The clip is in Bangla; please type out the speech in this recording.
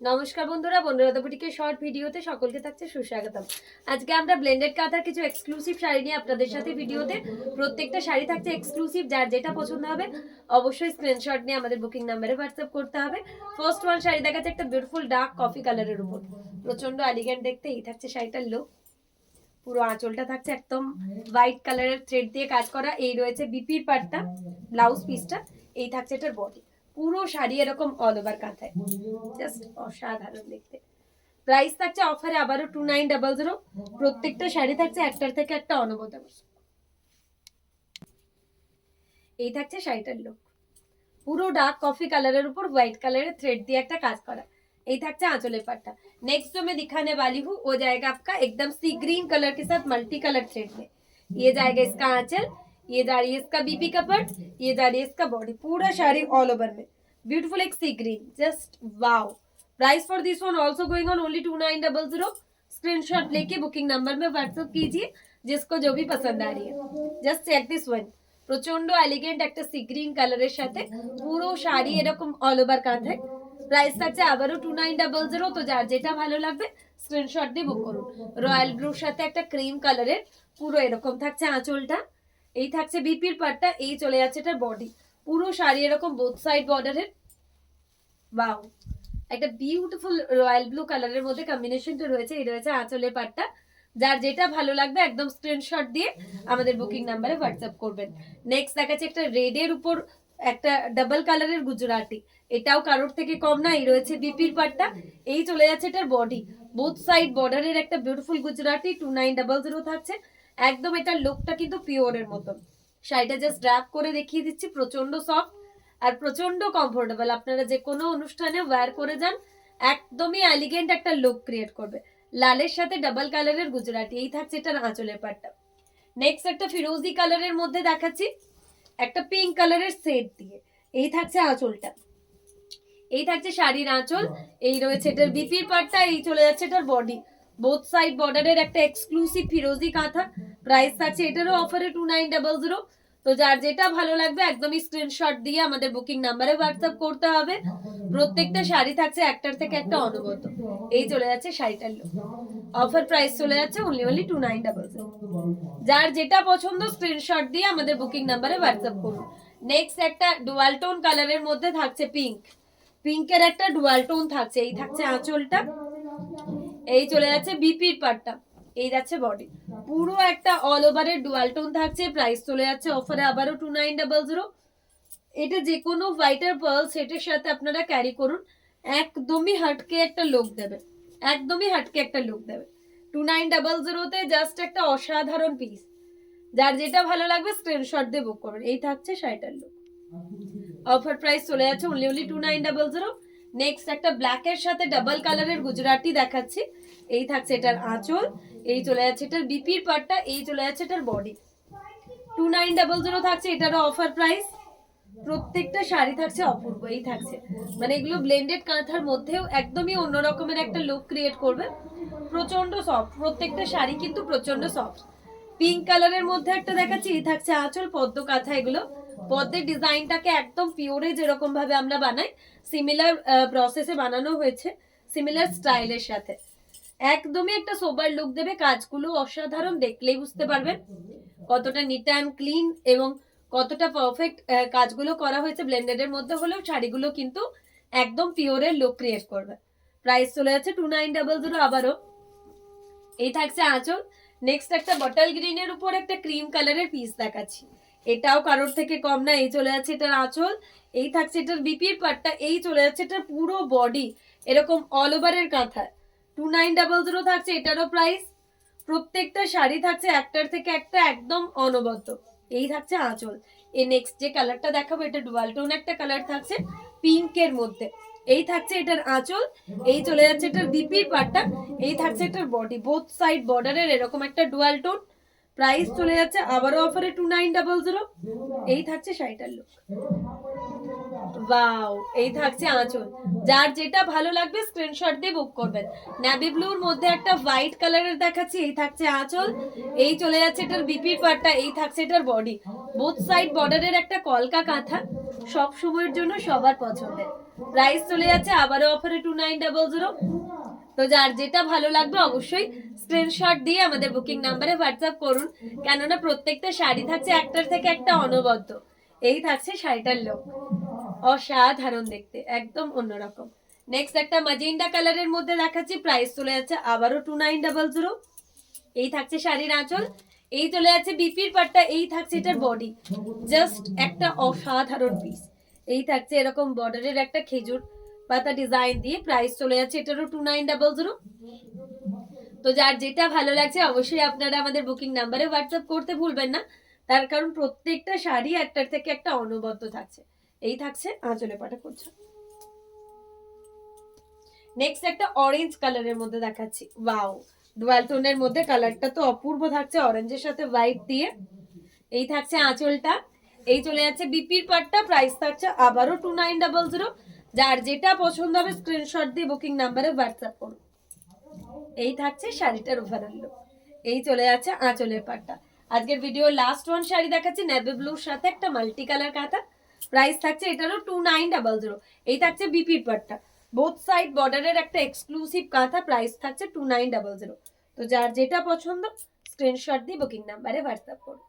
নমস্কার বন্ধুরা, বন্ধুরা বুটিকের শর্ট ভিডিওতে সকলকে থাকছে সুস্বাগতম। আজকে আমরা ব্লেন্ডেড কাঁথার কিছু এক্সক্লুসিভ শাড়ি নিয়ে আপনাদের সাথে ভিডিওতে। প্রত্যেকটা শাড়ি থাকছে এক্সক্লুসিভ, যার যেটা পছন্দ হবে অবশ্যই স্ক্রিনশট নিয়ে আমাদের বুকিং নাম্বারে হোয়াটসঅ্যাপ করতে হবে। ফার্স্ট ওয়ান শাড়ি দেখাচ্ছে একটা বিউটিফুল ডার্ক কফি কালারের উপর, প্রচন্ড এলিগেন্ট দেখতে। এই থাকছে শাড়িটার লুক। পুরো আঁচলটা থাকছে একদম হোয়াইট কালারের থ্রেড দিয়ে কাজ করা। এই রয়েছে বিপির পাটটা, ব্লাউজ পিসটা। এই থাকছে এটার বডি। পুরো শাড়ি এরকম অল ওভার কাঁথায়, জাস্ট অসাধারণ দেখতে। প্রাইস থাকছে অফারে আবারও 2900। প্রত্যেকটা শাড়ি থাকছে একটার থেকে একটা অনবদ্য। এই থাকছে শাড়িটার লুক। পুরো ডার্ক কফি কালারের উপর হোয়াইট কালারের थ्रेड দিয়ে একটা কাজ করা। এই থাকছে आंचल पाट्टा। नेक्स्ट जो मैं दिखाने वाली हूँ वो जाएगा आपका एकदम सी ग्रीन कलर के साथ मल्टी कलर थ्रेड में। ये जाएगा इसका आंचल, ये जा रही है इसका बीपी कपट, ये जा रही है इसका बॉडी। पूरा शाड़ी ऑल ओवर में ब्यूटीफुल एक sea green, just wow. Price for this one also going on only 2900। Screenshot लेके बुकिंग नंबर में व्हाट्सएप कीजिए जिसको जो भी पसंद आ रही है। Just check this one. প্রচন্ড এলিগেন্ট একটা সি গ্রিন কালারের সাথে পুরো শাড়ি এরকম অল ওভার কাঁথায়। প্রাইস থাকছে আবারও 2900। তো যার যেটা ভালো লাগবে স্ক্রিনশট দিয়ে বুক করুন। রয়্যাল ব্লুর সাথে একটা ক্রিম কালারের পুরো এরকম থাকছে আঁচলটা। এই থাকছে বিপির পাটটা। এই চলে যাচ্ছে এটার বডি। পুরো শাড়ি এরকম বোথ সাইড বর্ডারের। ওয়াও, একটা বিউটিফুল রয়্যাল ব্লু কালারের মধ্যে কম্বিনেশনটা রয়েছে। এই রয়েছে আঁচলের পাটটা। যার যেটা ভালো লাগবে একদম স্ক্রিনশট দিয়ে আমাদের বুকিং নাম্বারে হোয়াটসঅ্যাপ করবেন। নেক্সট দেখাচ্ছে একটা রেডের উপর একটা ডাবল কালারের গুজরাটি। এটাও কারোর থেকে কম না। এই রয়েছে বিপির পাটটা। এই চলে যাচ্ছে এটার বডি। বোথ সাইড বর্ডারের একটা বিউটিফুল গুজরাটি। 2900 থাকছে। একদম এটার লুকটা কিন্তু পিওরের মতন। শাড়িটা জাস্ট ড্র্যাপ করে দেখিয়ে দিচ্ছি। প্রচন্ড সফট আর প্রচন্ড কমফোর্টেবল। আপনারা যে কোনো অনুষ্ঠানে ওয়্যার করে যান, একদমই এলিগেন্ট একটা লুক ক্রিয়েট করবে। লালের সাথে ডাবল কালারের গুজরাটি। এই থাকছে এটার আঁচলের পাটটা। নেক্সট একটা ফিরোজি কালারের মধ্যে দেখাচ্ছি একটা পিঙ্ক কালারের সেট দিয়ে। এই থাকছে আঁচলটা। এই থাকছে শাড়ির আঁচল। এই রয়েছে এটার বিপির পাটটা। এই চলে যাচ্ছে এটার বডি। বোথ সাইড বর্ডারের একটা এক্সক্লুসিভ ফিরোজি কাঁথা। প্রাইস থাকছে এটারও অফারে 2900। তো যার যেটা ভালো লাগবে একদমই স্ক্রিনশট দিয়ে আমাদের বুকিং নাম্বারে হোয়াটসঅ্যাপ করতে হবে। প্রত্যেকটা শাড়ি থাকছে একটার থেকে একটা অনবদ্য। এই চলে যাচ্ছে শাড়িটার লুক। অফার প্রাইস চলে যাচ্ছে অনলি 2900। যার যেটা পছন্দ স্ক্রিনশট দিয়ে আমাদের বুকিং নাম্বারে হোয়াটসঅ্যাপ করুন। নেক্সট একটা ডুয়াল টোন কালারের মধ্যে থাকছে পিঙ্ক। পিঙ্কের একটা ডুয়াল টোন থাকছে। এই থাকছে আঁচলটা। এই চলে যাচ্ছে বিপির পাটটা। এই যাচ্ছে বডি। পুরো একটা অল ওভারের ডুয়াল টোন থাকছে। প্রাইস চলে যাচ্ছে অফারে আবারও 2900। এটা যে কোনো হোয়াইটার পার্ল সেটের সাথে আপনারা ক্যারি করুন, একদমই হাটকে একটা লুক দেবে। একদমই হাটকে একটা লুক দেবে। 2900 জাস্ট একটা অসাধারণ পিস। যার যেটা ভালো লাগবে স্ক্রিনশট দিয়ে বুক করুন। এই থাকছে শাড়িটার লুক। অফার প্রাইস চলে যাচ্ছে অনলি 2900। নেক্সট একটা ব্ল্যাকের সাথে ডাবল কালারের গুজরাটি দেখাচ্ছি। এই থাকছে এটার আঁচল। এই চলে যাচ্ছে এটার বিপির পাটটা। এই চলে যাচ্ছে এটার বডি। 2900 থাকছে এটারও অফার প্রাইস। প্রত্যেকটা শাড়ি থাকছে অপূর্ব। এই থাকছে মানে এগুলো ব্লেন্ডেড কাঁথার মধ্যেও একদমই অন্য রকমের একটা লুক ক্রিয়েট করবে। প্রচন্ড সফট প্রত্যেকটা শাড়ি, কিন্তু প্রচন্ড সফট। পিঙ্ক কালারের মধ্যে একটা দেখাচ্ছি। এই থাকছে আঁচল। পদ্ম কাঁথা। এগুলো পদ্মের ডিজাইনটাকে একদম পিওরে যেরকম ভাবে আমরা বানাই সিমিলার প্রসেসে বানানো হয়েছে, সিমিলার স্টাইলের সাথে। একদমই একটা সোবার লুক দেবে। কাজগুলো অসাধারণ, দেখলেই বুঝতে পারবেন কতটা নিট অ্যান্ড ক্লিন এবং কতটা পারফেক্ট কাজগুলো করা হয়েছে। ব্লেন্ডেডের মধ্যে হলেও শাড়িগুলো কিন্তু একদম পিওরের লুক ক্রিয়েট করবে। প্রাইস চলে যাচ্ছে 2900 আবারও। এই থাকছে আঁচল। নেক্সট একটা বটল গ্রিনের উপর একটা ক্রিম কালারের পিস দেখাচ্ছি। এটাও কারোর থেকে কম না। এই চলে যাচ্ছে এটার আঁচল। এই থাকছে এটার বিপির পাটটা। এই চলে যাচ্ছে এটার পুরো বডি এরকম অল ওভারের কাঁথায়। 2900 থাকছে এটারও প্রাইস। প্রত্যেকটা শাড়ি থাকছে একটার থেকে একটা একদম অনবদ্য। এই থাকছে আঁচল। এই নেক্সট যে কালারটা দেখাবো এটা ডুয়াল টোন একটা কালার থাকছে পিঙ্কের মধ্যে। এই থাকছে এটার আঁচল। এই চলে যাচ্ছে এটার বিপির পাটটা। এই থাকছে এটার বডি। বোথ সাইড বর্ডারের এরকম একটা ডুয়াল টোন। প্রাইস চলে যাচ্ছে আবারও অফারে 2900। এই থাকছে শাড়িটার লুক। ওয়াও, এই থাকছে আঁচল। যার যেটা ভালো লাগবে স্ক্রিনশট দিয়ে বুক করবেন। নেভি ব্লুর মধ্যে একটা হোয়াইট কালারের দেখাচ্ছি। এই থাকছে আঁচল। এই চলে যাচ্ছে এটার বিপির পাটটা। এই থাকছে এটার বডি। বোথ সাইড বর্ডারের একটা কলকা কাঁথা, সব সময়ের জন্য সবার পছন্দের। প্রাইস চলে যাচ্ছে আবারও অফারে 2900। তো যার যেটা ভালো লাগবে অবশ্যই স্ক্রিনশট দিয়ে আমাদের বুকিং নাম্বারে হোয়াটসঅ্যাপ করুন, কেননা প্রত্যেকটা শাড়ি থাকছে একটার থেকে একটা অনবদ্য। এই থাকছে শাড়িটার লুক, অসাধারণ দেখতে, একদম অন্যরকম। নেক্সট একটা ম্যাজেন্টা কালারের মধ্যে দেখাচ্ছি, প্রাইস চলে যাচ্ছে আবারও 2900। এই থাকছে শাড়ির আঁচল, এই চলে যাচ্ছে বিপির পাট্টা, এই থাকছে এটার বডি, জাস্ট একটা অসাধারণ পিস। এই থাকছে এরকম বর্ডারের একটা খেজুর পাতা ডিজাইন দিয়ে, প্রাইস চলে যাচ্ছে এটারও 2900। তো যার যেটা ভালো লাগছে অবশ্যই আপনারা আমাদের বুকিং নাম্বারে হোয়াটসঅ্যাপ করতে ভুলবেন না, তার কারণ প্রত্যেকটা শাড়ি একটার থেকে একটা অনবদ্য থাকছে। এই থাকছে আঁচলে পাটা করছে। নেক্সট একটা অরেঞ্জ কালারের মধ্যে দেখাচ্ছি, ওয়াও, ডুয়াল টোনের মধ্যে কালারটা তো অপূর্ব থাকছে, অরেঞ্জের সাথে হোয়াইট দিয়ে। এই থাকছে আঁচলটা, এই চলে যাচ্ছে বিপির পাটটা, প্রাইস থাকছে আবারও 2900। যার যেটা পছন্দ হবে স্ক্রিনশট দিয়ে বুকিং নাম্বারে হোয়াটসঅ্যাপ করুন। এই থাকছে শাড়িটার ওভারঅল লুক, এই চলে যাচ্ছে আঁচলের পাটটা। আজকের ভিডিও লাস্ট ওয়ান শাড়ি দেখাচ্ছি নেভি ব্লুর সাথে একটা মাল্টি কালার কাঁথা, প্রাইস থাকছে এটারও 2900। এই থাকছে বিপির পাটটা, বোথ সাইড বর্ডারের একটা এক্সক্লুসিভ কাঁথা, প্রাইস থাকছে 2900। তো যার যেটা পছন্দ স্ক্রিনশট দিয়ে বুকিং নাম্বারে হোয়াটসঅ্যাপ করুন।